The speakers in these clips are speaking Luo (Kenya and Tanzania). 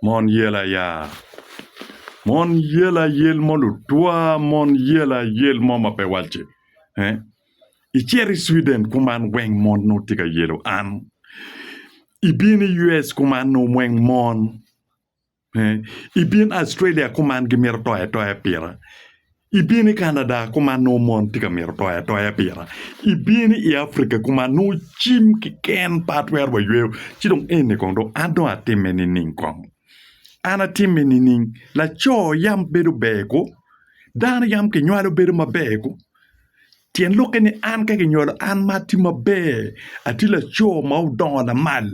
Mon yela ya. Mon yela yel molu tua mon yela yel mama pe walche. Icheri Sweden kuman weng mon no tika yelo an. Ibini US kuman no weng mon. Ibin Australia kuman gimir toya pira. Ibini Canada kuman no mon tika mir toya pira. Ibini Africa kuman no chim ki ken patwer wa yeo. Chidong ene kondo ado atimeni ninkong. Ana timeni ning la cho yam bedu beko. Dan yam ke nywalo bedu mabeko. Tien loke ni an ka nywalo an mati mabe. Atila cho mau don la mal.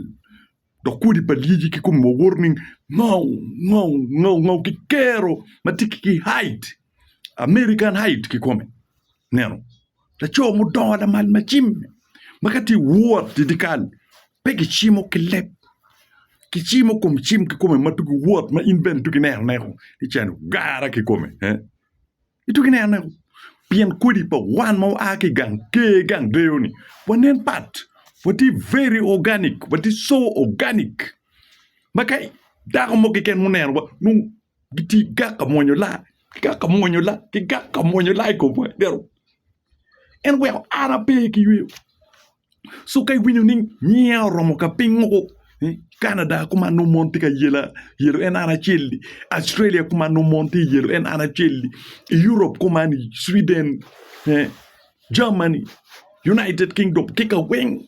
Do kudi pa liji ki kum warning. Ngau ki kero. Matiki ki height. American height ki kome. Nero. La cho mu don la mal machim. Makati wot didikal. Peki chimo ki lep. Ki chimo kum chim ki kome matuku wot ma invent tuki nero. Ichano gara ki kome. Ituki nero. Pien kudi pa wan mau aki gang ke gang deoni. Wanen pat. What is very organic. What is so organic. Makai dako mo kiken mo nero. Nung giti gaka monyo la. Gaka monyo la ko po. Dero. And well ana pe ki yu. So kay winyo ning nyao romo ka pingo. Canada kuma no monti ka yelo en ana chelli. Australia kuma no monti yelo en ana chelli. Europe kuma ni Sweden, Germany, United Kingdom kika weng.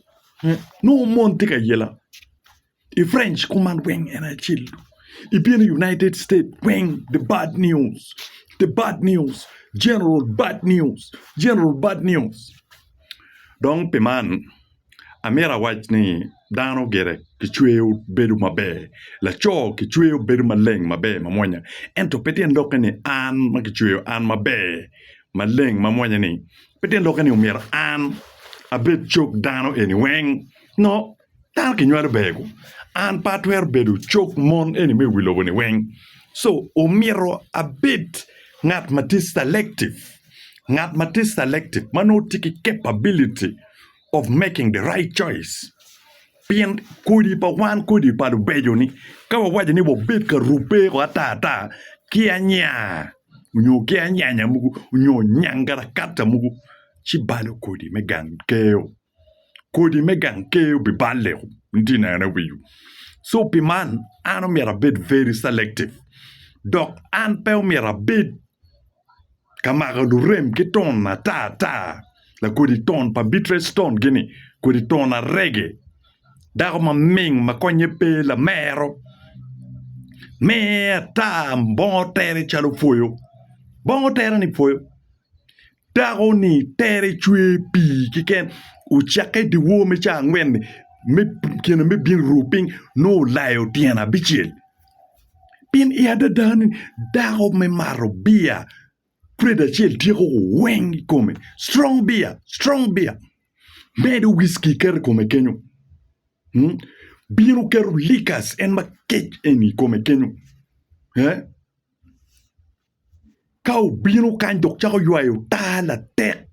No monti ka yela. French kuma weng en ana chelli. Ibin United States weng the bad news. General bad news. Donc peman amera wach ni dano gere kichweo bedu mabe la cho kichweo bedu maleng mabe mamonya ento petien lokani an makichweo an mabe maleng mamonya ni petien lokani umira an abet chok dano eni weng no dano kinywaro bego an patwer bedu chok mon eni me wilogo ni weng so umiro abet ngat matis selective mano tiki capability of making the right choice. Pien kudi pa wan kudi pa do bejo ni kawa waja ni bo bet ka rupe ko ata kianya unyo kianya mugu unyo nyangara kata mugu chibalo kudi megan keo bi balle ndina na wiyu so piman ano mera bet very selective dok an pe mera bet kamaga du rem kiton na ta la kudi ton pa Beatrice Stone gini kudi ton na reggae dago ma ming ma onyipe Lamero me ta bon tere chalo foyo bon tere ni foyo dago ni tere cwer pi kiken u chake di wo me cha ngwen me kena me bin ruping no layo tiana bichel pin iada dan dago me maro bia Preda chel tiko weng come strong beer medo whiskey ker come kenyo biro ker likas en ma kech eni come kenyo kau biro kan dok chako yuayo ta la tek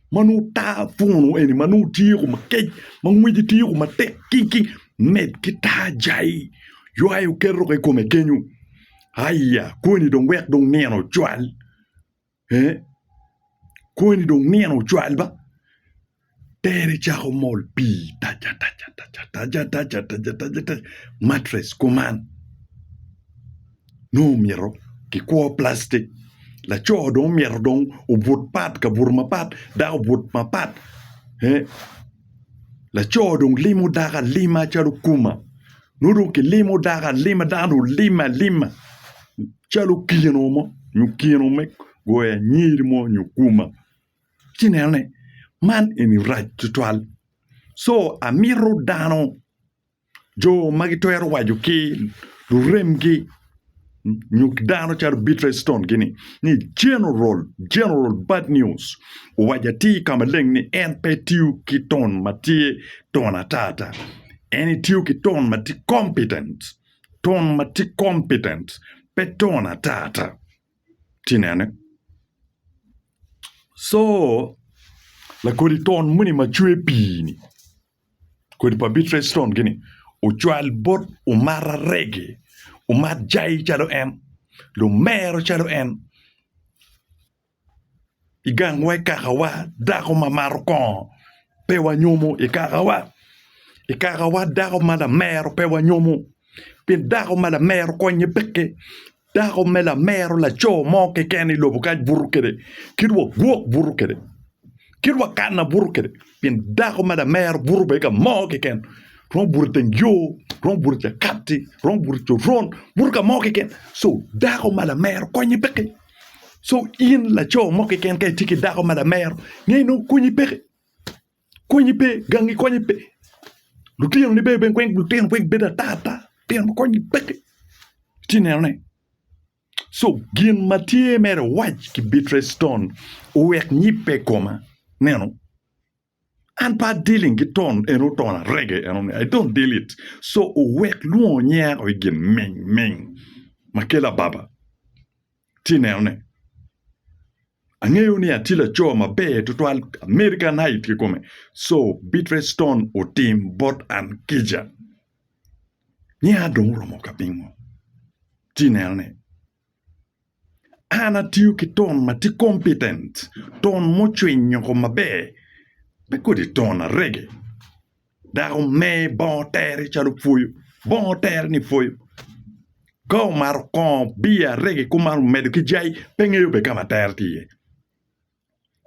manu ta funu eni manu tiro ma kech mangwiji tiro ma tek king med kita jai yuayo ker roke come kenyo haya kuni dong wek dong neno chwal kuni dong neno chwal ba tere chako mol pi ta mattress kuman no miro ki ko plastic la cho dong miro dong ubut pat ka burma pat da ubut ma pat la cho dong limu daga lima chalo kuma nuru ki limu daga lima danu lima chalo kino mo nyukino mek goya nyiri mo nyukuma chinene man in right total so amiro dano jo magitoero wajuki remgi nyuk dano char Beatrice Stone gini ni general bad news wajati kama leng ni NPTU kiton mati tona tata any tiu kiton mati competent petona tata tinene so la kodi ton muni ma chwe pini kodi pa Beatrice Stone gini o chwal bot o mara reggae umat jai chalo en, Lamero chalo en. Igang wai kakawa dako mamarokon pewa nyomo ikakawa dako Lamero pewa nyomo pin dako Lamero konye peke dako Lamero la cho mo ke keni lobo kaj buru kede kirwa guok buru kede kirwa kana buru kede pin dako Lamero buru beka mo ke ken ron buru ten yo ron buru cha kati ron buru cho ron buru ka mo ke ken so dako Lamero konye peke so in la cho mo ke ken kay tiki dako Lamero ngay no konye peke konye pe gangi konye pe lutien ni be ben kwen lutien kwen beda tata pin mo konye peke tinerne so gin matie mere wach ki Beatrice Stone wek nyipe koma neno an pa dealing gi ton eno ton reggae eno I don't deal it so wek luo nya o gin meng makela baba tinerne angeyo ni atila cho mabe total American height ki kome so Beatrice Stone o team bot and kija nya don romo kapingo tinerne ana tiu ki ton mati competent ton mo chwenyo ko mabe be ko di ton reggae darum me bon tere chalo fuyo bon tere ni fuyo go mar kon bia reggae kumar medo ki jai pengeyo be kama tere tiye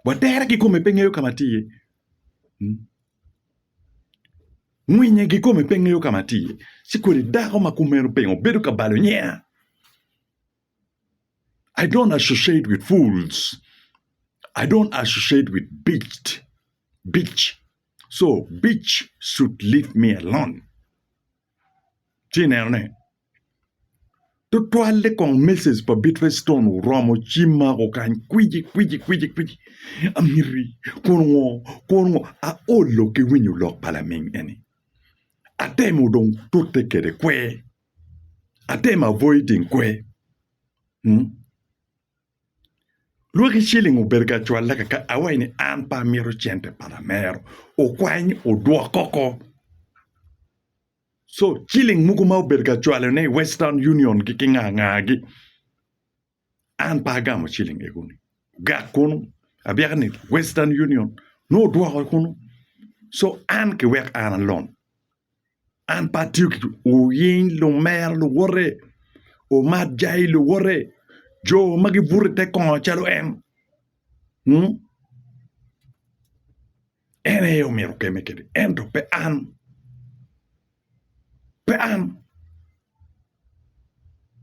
wa tere ki come pengeyo kama tiye mwenye ki come pengeyo kama tiye sikuri darum makumero pengo bedo ka balo nya I don't associate with fools. I don't associate with bitch. So bitch should leave me alone. Tinerne. To toile con message pa Beatrice Stone romo chima o kan kwiji. Amiri kono a olo ke winyu lok palaming eni. Atemo don tutte kere kwe. Atema avoiding kwe. Luoki chilling u berga chwala ka awaini an pa miro chente palamero o kwany o dua koko so chilling muguma u berga chwala ne Western Union ki kinga ngagi an pa gamo chilling eguni ga kono abiaka ni Western Union no dua kono so an ke wek an alone an pa tiuk o yin lo mer lo wore o mat jai lo wore jo magi burte kon chalo en ene yo miro ke me kede ento pe an